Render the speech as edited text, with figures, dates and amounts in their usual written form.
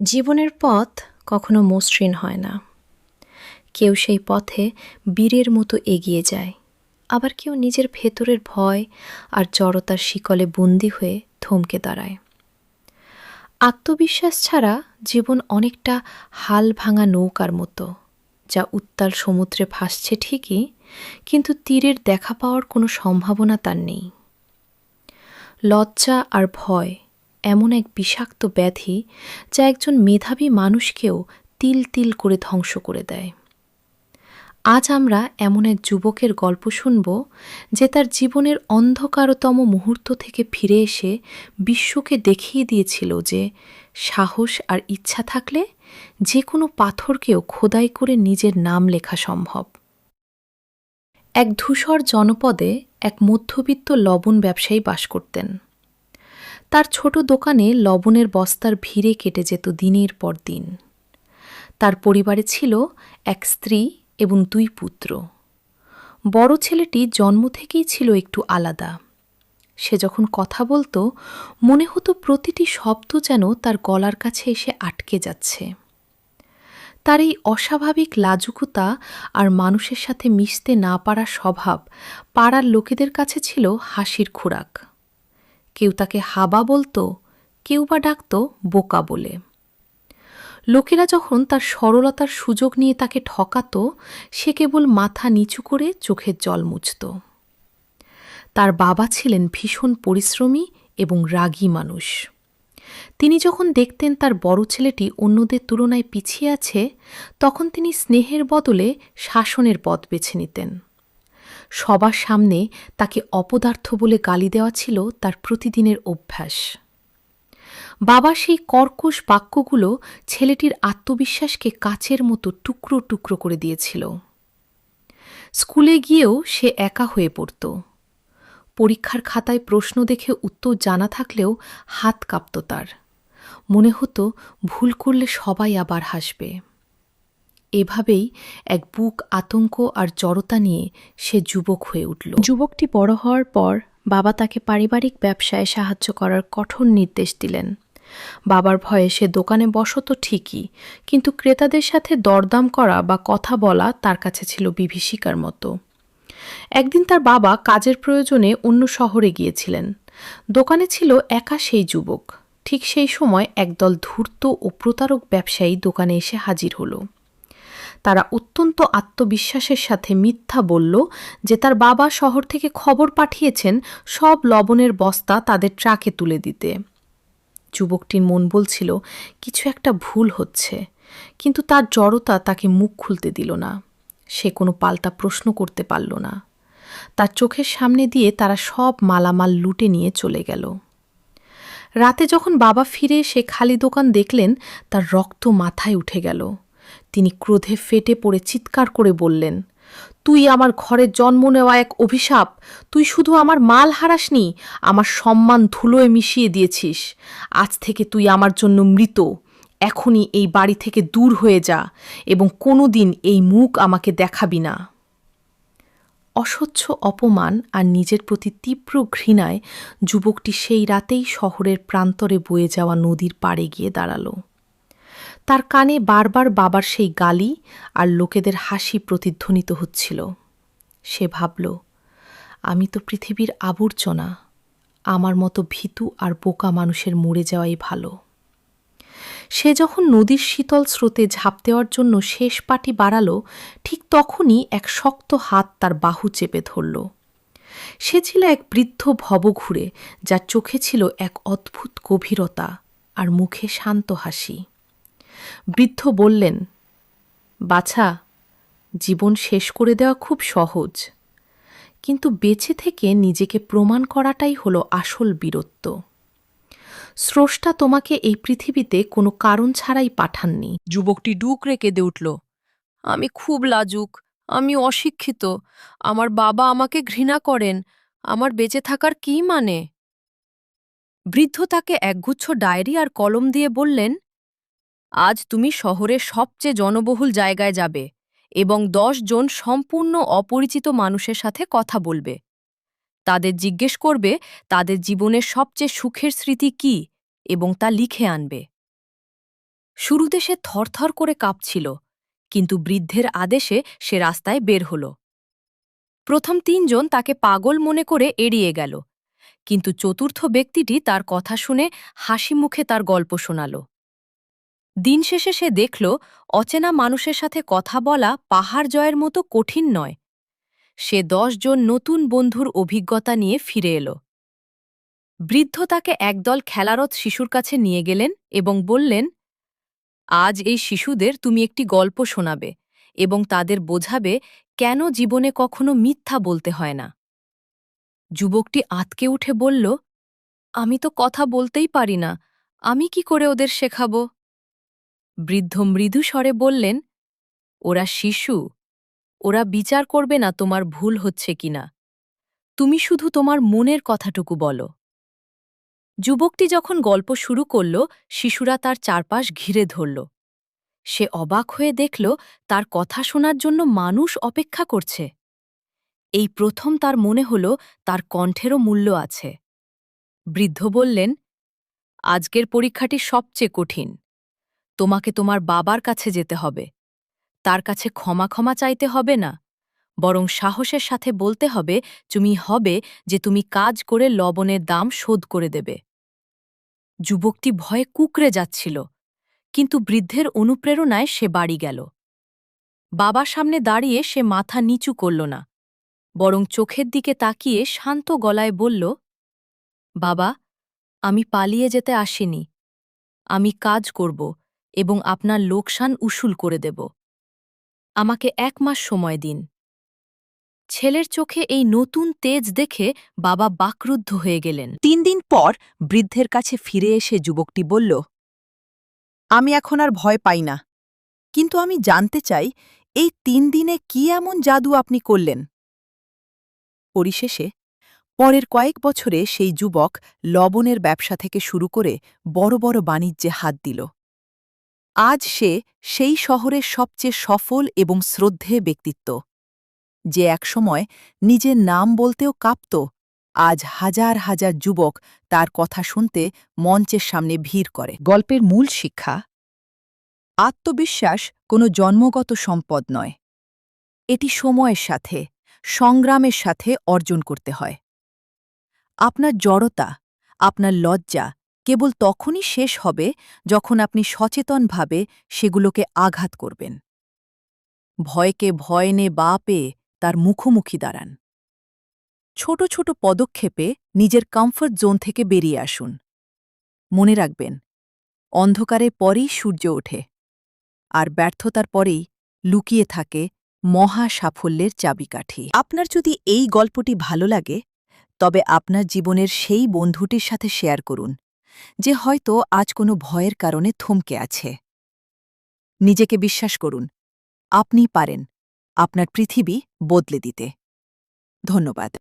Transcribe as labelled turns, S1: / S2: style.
S1: জীবনের পথ কখনো মসৃণ হয় না। কেউ সেই পথে বীরের মতো এগিয়ে যায়, আবার কেউ নিজের ভেতরের ভয় আর জড়তার শিকলে বন্দী হয়ে থমকে দাঁড়ায়। আত্মবিশ্বাস ছাড়া জীবন অনেকটা হাল ভাঙা নৌকার মতো, যা উত্তাল সমুদ্রে ভাসছে ঠিকই, কিন্তু তীরের দেখা পাওয়ার কোনো সম্ভাবনা তার নেই। লজ্জা আর ভয় এমন এক বিষাক্ত ব্যাধি, যা একজন মেধাবী মানুষকেও তিল তিল করে ধ্বংস করে দেয়। আজ আমরা এমন এক যুবকের গল্প শুনব, যে তার জীবনের অন্ধকারতম মুহূর্ত থেকে ফিরে এসে বিশ্বকে দেখিয়ে দিয়েছিল যে সাহস আর ইচ্ছা থাকলে যে কোনো পাথরকেও খোদাই করে নিজের নাম লেখা সম্ভব। এক ধূসর জনপদে এক মধ্যবিত্ত লবণ ব্যবসায়ী বাস করতেন। তার ছোট দোকানে লবণের বস্তার ভিড়ে কেটে যেত দিনের পর দিন। তার পরিবারে ছিল এক স্ত্রী এবং 2 পুত্র। বড় ছেলেটি জন্ম থেকেই ছিল একটু আলাদা। সে যখন কথা বলতো, মনে হতো প্রতিটি শব্দ যেন তার গলার কাছে এসে আটকে যাচ্ছে। তার এই অস্বাভাবিক লাজুকতা আর মানুষের সাথে মিশতে না পারার স্বভাব পাড়ার লোকেদের কাছে ছিল হাসির খোরাক। কেউ তাকে হাবা বলতো, কেউ বা ডাকত বোকা বলে। লোকেরা যখন তার সরলতার সুযোগ নিয়ে তাকে ঠকাত, সে কেবল মাথা নিচু করে চোখের জল মুছত। তার বাবা ছিলেন ভীষণ পরিশ্রমী এবং রাগী মানুষ। তিনি যখন দেখতেন তার বড় ছেলেটি অন্যদের তুলনায় পিছিয়ে আছে, তখন তিনি স্নেহের বদলে শাসনের পথ বেছে নিতেন। সবার সামনে তাকে অপদার্থ বলে গালি দেওয়া ছিল তার প্রতিদিনের অভ্যাস। বাবা সেই কর্কশ বাক্যগুলো ছেলেটির আত্মবিশ্বাসকে কাচের মতো টুকরো টুকরো করে দিয়েছিল। স্কুলে গিয়েও সে একা হয়ে পড়ত। পরীক্ষার খাতায় প্রশ্ন দেখে উত্তর জানা থাকলেও হাত কাঁপত তার। মনে হতো ভুল করলে সবাই আবার হাসবে। এভাবেই এক বুক আতঙ্ক আর জড়তা নিয়ে সে যুবক হয়ে উঠল। যুবকটি বড় হওয়ার পর বাবা তাকে পারিবারিক ব্যবসায় সাহায্য করার কঠোর নির্দেশ দিলেন। বাবার ভয়ে সে দোকানে বসত ঠিকই, কিন্তু ক্রেতাদের সাথে দরদাম করা বা কথা বলা তার কাছে ছিল বিভীষিকার মতো। একদিন তার বাবা কাজের প্রয়োজনে অন্য শহরে গিয়েছিলেন। দোকানে ছিল একা সেই যুবক। ঠিক সেই সময় একদল ধূর্ত ও প্রতারক ব্যবসায়ী দোকানে এসে হাজির হলো। তারা অত্যন্ত আত্মবিশ্বাসের সাথে মিথ্যা বলল যে তার বাবা শহর থেকে খবর পাঠিয়েছেন সব লবণের বস্তা তাদের ট্রাকে তুলে দিতে। যুবকটির মন বলছিল কিছু একটা ভুল হচ্ছে, কিন্তু তার জড়তা তাকে মুখ খুলতে দিল না। সে কোনো পাল্টা প্রশ্ন করতে পারল না। তার চোখের সামনে দিয়ে তারা সব মালামাল লুটে নিয়ে চলে গেল। রাতে যখন বাবা ফিরে এসে খালি দোকান দেখলেন, তার রক্ত মাথায় উঠে গেল। তিনি ক্রোধে ফেটে পড়ে চিৎকার করে বললেন, তুই আমার ঘরে জন্ম নেওয়া এক অভিশাপ। তুই শুধু আমার মাল হারাসনি, আমার সম্মান ধুলোয় মিশিয়ে দিয়েছিস। আজ থেকে তুই আমার জন্য মৃত। এখনই এই বাড়ি থেকে দূর হয়ে যা এবং কোনোদিন এই মুখ আমাকে দেখাবি না। অসহ্য অপমান আর নিজের প্রতি তীব্র ঘৃণায় যুবকটি সেই রাতেই শহরের প্রান্তরে বয়ে যাওয়া নদীর পাড়ে গিয়ে দাঁড়াল। তার কানে বারবার বাবার সেই গালি আর লোকেদের হাসি প্রতিধ্বনিত হচ্ছিল। সে ভাবল, আমি তো পৃথিবীর আবর্জনা। আমার মতো ভীতু আর বোকা মানুষের মরে যাওয়াই ভালো। সে যখন নদীর শীতল স্রোতে ঝাঁপ দেওয়ার জন্য শেষ পাটি বাড়াল, ঠিক তখনই এক শক্ত হাত তার বাহু চেপে ধরল। সে ছিল এক বৃদ্ধ ভবঘুরে, যার চোখে ছিল এক অদ্ভুত গভীরতা আর মুখে শান্ত হাসি। বৃদ্ধ বললেন, বাছা, জীবন শেষ করে দেওয়া খুব সহজ, কিন্তু বেঁচে থেকে নিজেকে প্রমাণ করাটাই হলো আসল বীরত্ব। স্রষ্টা তোমাকে এই পৃথিবীতে কোনো কারণ ছাড়াই পাঠাননি।
S2: যুবকটি ডুকরে কেঁদে উঠল। আমি খুব লাজুক, আমি অশিক্ষিত, আমার বাবা আমাকে ঘৃণা করেন, আমার বেঁচে থাকার কী মানে? বৃদ্ধ তাকে একগুচ্ছ ডায়েরি আর কলম দিয়ে বললেন, আজ তুমি শহরের সবচেয়ে জনবহুল জায়গায় যাবে এবং 10 জন সম্পূর্ণ অপরিচিত মানুষের সাথে কথা বলবে। তাদের জিজ্ঞেস করবে তাদের জীবনের সবচেয়ে সুখের স্মৃতি কী এবং তা লিখে আনবে। শুরুতে সে থরথর করে কাঁপছিল, কিন্তু বৃদ্ধের আদেশে সে রাস্তায় বের হল। প্রথম ৩ জন তাকে পাগল মনে করে এড়িয়ে গেল, কিন্তু চতুর্থ ব্যক্তিটি তার কথা শুনে হাসি মুখে তার গল্প শোনাল। দিন শেষে সে দেখল অচেনা মানুষের সাথে কথা বলা পাহাড় জয়ের মতো কঠিন নয়। সে ১০ জন নতুন বন্ধুর অভিজ্ঞতা নিয়ে ফিরে এল। বৃদ্ধ তাকে একদল খেলারত শিশুর কাছে নিয়ে গেলেন এবং বললেন, আজ এই শিশুদের তুমি একটি গল্প শোনাবে এবং তাদের বোঝাবে কেন জীবনে কখনো মিথ্যা বলতে হয় না। যুবকটি আঁতকে উঠে বলল, আমি তো কথা বলতেই পারি না, আমি কি করে ওদের শেখাব? বৃদ্ধ মৃদু স্বরে বললেন, ওরা শিশু, ওরা বিচার করবে না তোমার ভুল হচ্ছে কিনা। তুমি শুধু তোমার মনের কথাটুকু বলো। যুবকটি যখন গল্প শুরু করল, শিশুরা তার চারপাশ ঘিরে ধরল। সে অবাক হয়ে দেখল তার কথা শোনার জন্য মানুষ অপেক্ষা করছে। এই প্রথম তার মনে হল তার কণ্ঠেরও মূল্য আছে। বৃদ্ধ বললেন, আজকের পরীক্ষাটি সবচেয়ে কঠিন। তোমাকে তোমার বাবার কাছে যেতে হবে। তার কাছে ক্ষমা চাইতে হবে না, বরং সাহসের সাথে বলতে হবে যে তুমি কাজ করে লবণের দাম শোধ করে দেবে। যুবকটি ভয়ে কুঁকড়ে যাচ্ছিল, কিন্তু বৃদ্ধের অনুপ্রেরণায় সে বাড়ি গেল। বাবার সামনে দাঁড়িয়ে সে মাথা নিচু করল না, বরং চোখের দিকে তাকিয়ে শান্ত গলায় বলল, বাবা, আমি পালিয়ে যেতে আসিনি। আমি কাজ করব এবং আপনার লোকসান উসুল করে দেব। আমাকে ১ মাস সময় দিন। ছেলের চোখে এই নতুন তেজ দেখে বাবা বাকরুদ্ধ হয়ে গেলেন।
S3: ৩ দিন পর বৃদ্ধের কাছে ফিরে এসে যুবকটি বলল, আমি এখন আর ভয় পাই না, কিন্তু আমি জানতে চাই এই ৩ দিনে কি এমন জাদু আপনি করলেন? পরিশেষে পরের কয়েক বছরে সেই যুবক লবণের ব্যবসা থেকে শুরু করে বড় বড় বাণিজ্যে হাত দিল। আজ সে সেই শহরের সবচেয়ে সফল এবং শ্রদ্ধেয় ব্যক্তিত্ব। যে একসময় নিজের নাম বলতেও কাঁপত, আজ হাজার হাজার যুবক তার কথা শুনতে মঞ্চের সামনে ভিড় করে। গল্পের মূল শিক্ষা: আত্মবিশ্বাস কোনো জন্মগত সম্পদ নয়, এটি সময়ের সাথে, সংগ্রামের সাথে অর্জন করতে হয়। আপনার জড়তা, আপনার লজ্জা কেবল তখনই শেষ হবে যখন আপনি সচেতনভাবে সেগুলোকে আঘাত করবেন। ভয়কে ভয় নে বা পেয়ে তার মুখোমুখি দাঁড়ান। ছোট ছোট পদক্ষেপে নিজের কমফর্ট জোন থেকে বেরিয়ে আসুন। মনে রাখবেন, অন্ধকারের পরেই সূর্য ওঠে, আর ব্যর্থতার পরেই লুকিয়ে থাকে মহা সাফল্যের চাবিকাঠি। আপনার যদি এই গল্পটি ভালো লাগে, তবে আপনার জীবনের সেই বন্ধুটির সাথে শেয়ার করুন, যে হয়তো আজ কোনো ভয়ের কারণে থমকে আছে। নিজেকে বিশ্বাস করুন, আপনি পারেন আপনার পৃথিবী বদলে দিতে। ধন্যবাদ।